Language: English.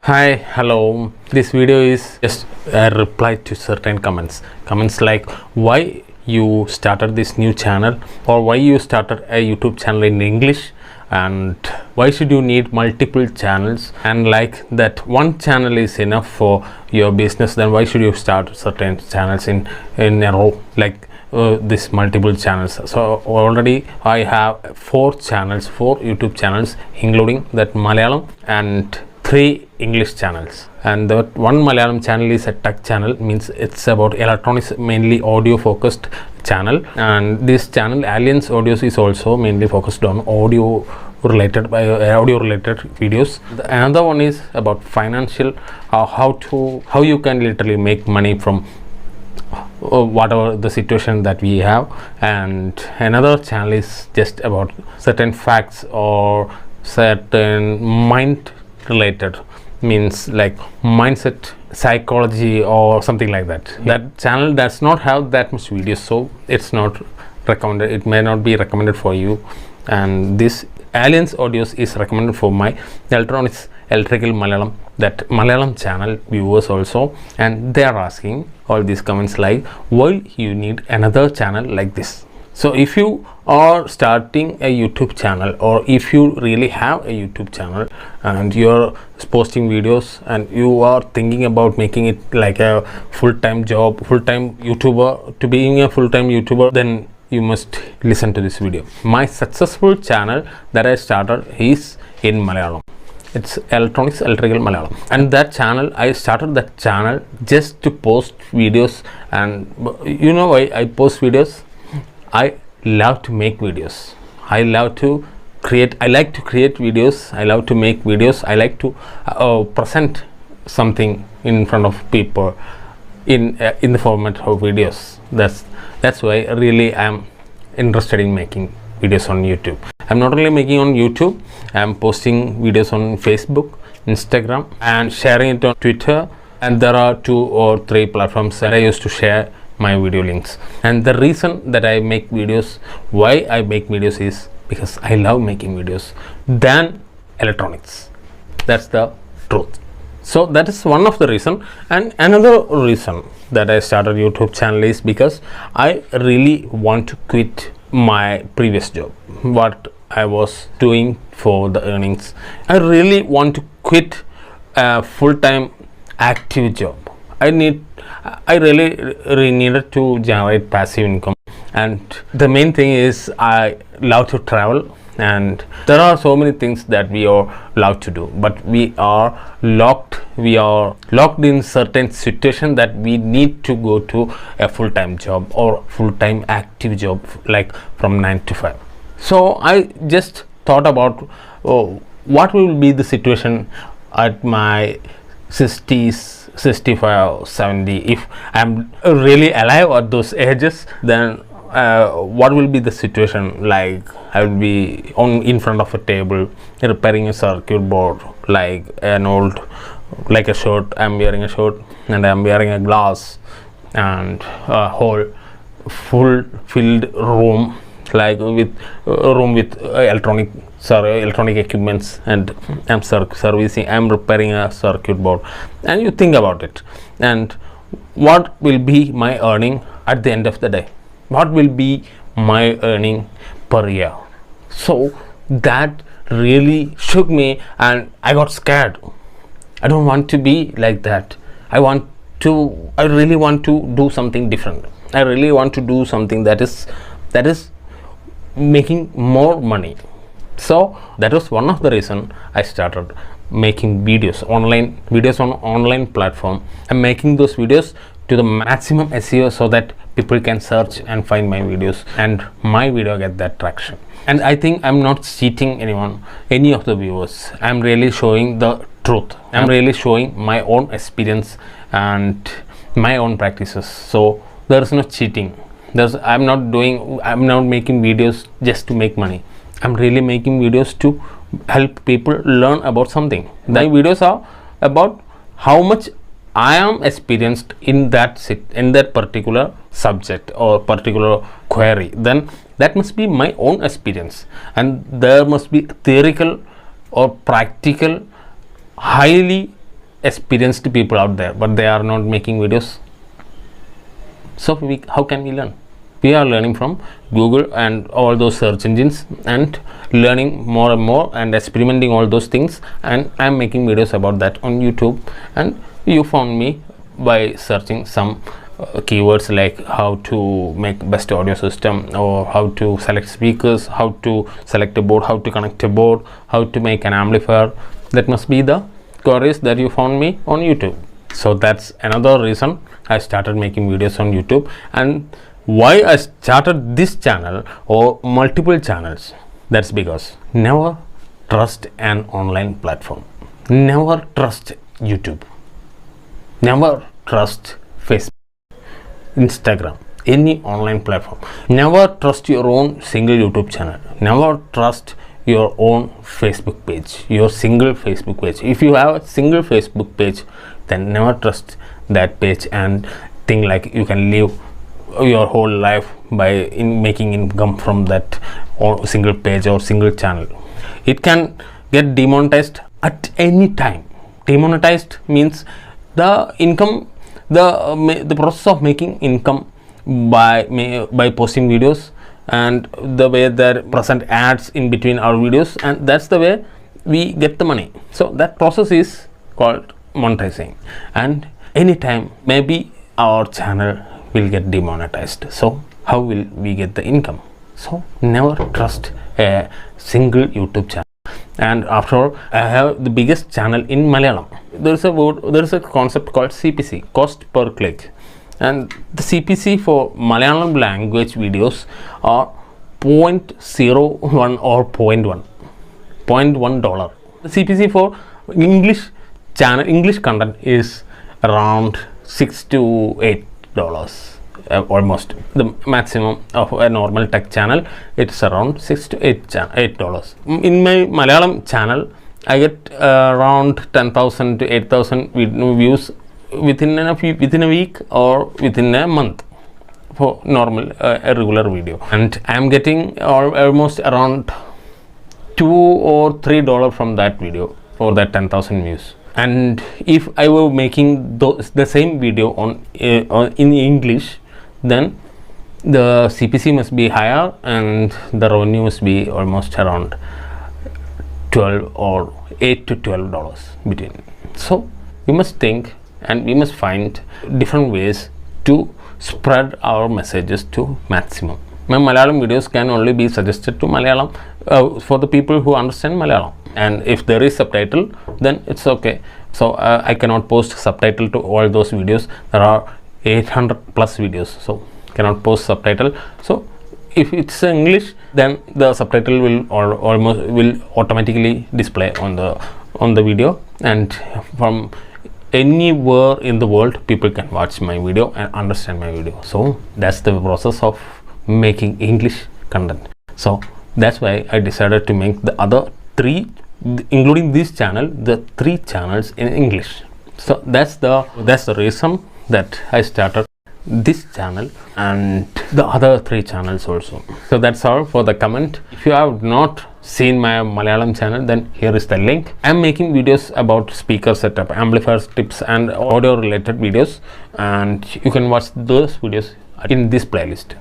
Hi, hello. This video is just a reply to certain comments. Comments like why you started this new channel or why you started a YouTube channel in English and why should you need multiple channels, and like that one channel is enough for your business, then why should you start certain channels in a row like this multiple channels. So already I have four YouTube channels, including that Malayalam and 3 English channels, and that one Malayalam channel is a tech channel, means it's about electronics, mainly audio focused channel, and this channel Alienz audios is also mainly focused on audio related videos. Another one is about financial, how you can literally make money from whatever the situation that we have, and another channel is just about certain facts or certain mind related, means like mindset, psychology or something like that. That channel does not have that much videos, so it's not recommended, it may not be recommended for you. And this Alienz audios is recommended for my electrical Malayalam, that Malayalam channel viewers also, and they are asking all these comments like why you need another channel like this. So if you are starting a YouTube channel, or if you really have a YouTube channel and you're posting videos and you are thinking about making it like a full-time job, full-time YouTuber, to being a full-time YouTuber, then you must listen to this video. My successful channel that I started is in Malayalam. It's electrical Malayalam, and that channel, I started that channel just to post videos. And you know why I post videos? I love to make videos. I like to create videos. I love to make videos. I like to present something in front of people in the format of videos. That's why really I am interested in making videos on YouTube. I'm not only making on YouTube, I'm posting videos on Facebook, Instagram, and sharing it on Twitter, and there are 2 or 3 platforms that I used to share my video links. And the reason that I make videos, why I make videos, is because I love making videos than electronics. That's the truth. So that is one of the reason. And another reason that I started YouTube channel is because I really want to quit my previous job, what I was doing for the earnings. I really want to quit a full-time active job. I really needed to generate passive income, and the main thing is I love to travel, and there are so many things that we are allowed to do, but we are locked in certain situation that we need to go to a full-time job or full-time active job, like from 9 to 5. So I just thought about what will be the situation at my 60s, 65 or 70, if I'm really alive at those ages, then what will be the situation like? I will be in front of a table repairing a circuit board, like a shirt. I'm wearing a shirt and I'm wearing a glass, and a whole full filled room, like with electronic equipments, and I'm repairing a circuit board. And you think about it, and what will be my earning at the end of the day? What will be my earning per year? So that really shook me, and I got scared. I don't want to be like that. I really want to do something different. I really want to do something that is making more money. So that was one of the reason I started making videos on online platform. I'm making those videos to the maximum SEO so that people can search and find my videos, and my video get that traction. And I think I'm not cheating any of the viewers. I'm really showing the truth. I'm really showing my own experience and my own practices. So there is no cheating. I'm not making videos just to make money. I'm really making videos to help people learn about something. My videos are about how much I am experienced in that particular subject or particular query. Then that must be my own experience, and there must be theoretical or practical, highly experienced people out there, but they are not making videos. So how can we learn? We are learning from Google and all those search engines, and learning more and more and experimenting all those things, and I am making videos about that on YouTube. And you found me by searching some keywords like how to make best audio system, or how to select speakers, how to select a board, how to connect a board, how to make an amplifier. That must be the queries that you found me on YouTube. So that's another reason I started making videos on YouTube. And why I started this channel or multiple channels, that's because never trust an online platform, never trust YouTube, never trust Facebook, Instagram, any online platform. Never trust your own single YouTube channel, never trust your own Facebook page, your single Facebook page. If you have a single Facebook page, then never trust that page and think like you can live your whole life by making income from that or single page or single channel. It can get demonetized at any time. Demonetized means the income, the process of making income by posting videos, and the way that present ads in between our videos, and that's the way we get the money. So that process is called monetizing, and anytime maybe our channel will get demonetized. So how will we get the income? So never trust a single YouTube channel. And after all, I have the biggest channel in Malayalam. There is a concept called CPC, cost per click, and the CPC for Malayalam language videos are 0.01 or 0.1 dollar. The CPC for English channel, English content is around $6 to $8. Almost the maximum of a normal tech channel, it's around $6 to $8. In my Malayalam channel, I get around 10,000 to 8,000 views within a week or within a month for normal a regular video, and I am getting almost around $2 or $3 from that video for that 10,000 views. And if I were making the same video in English, then the CPC must be higher and the revenue must be almost around 12 or $8 to $12 between. So we must think and we must find different ways to spread our messages to maximum. My Malayalam videos can only be suggested to Malayalam for the people who understand Malayalam, and if there is subtitle, then it's okay. So I cannot post subtitle to all those videos. There are 800 plus videos, so cannot post subtitle. So if it's English, then the subtitle will will automatically display on the video, and from anywhere in the world people can watch my video and understand my video. So that's the process of making English content. So that's why I decided to make the other three, including this channel, the 3 channels in English. So that's the reason that I started this channel and the other 3 channels also. So that's all for the comment. If you have not seen my Malayalam channel, then here is the link. I am making videos about speaker setup, amplifier tips and audio related videos, and you can watch those videos in this playlist.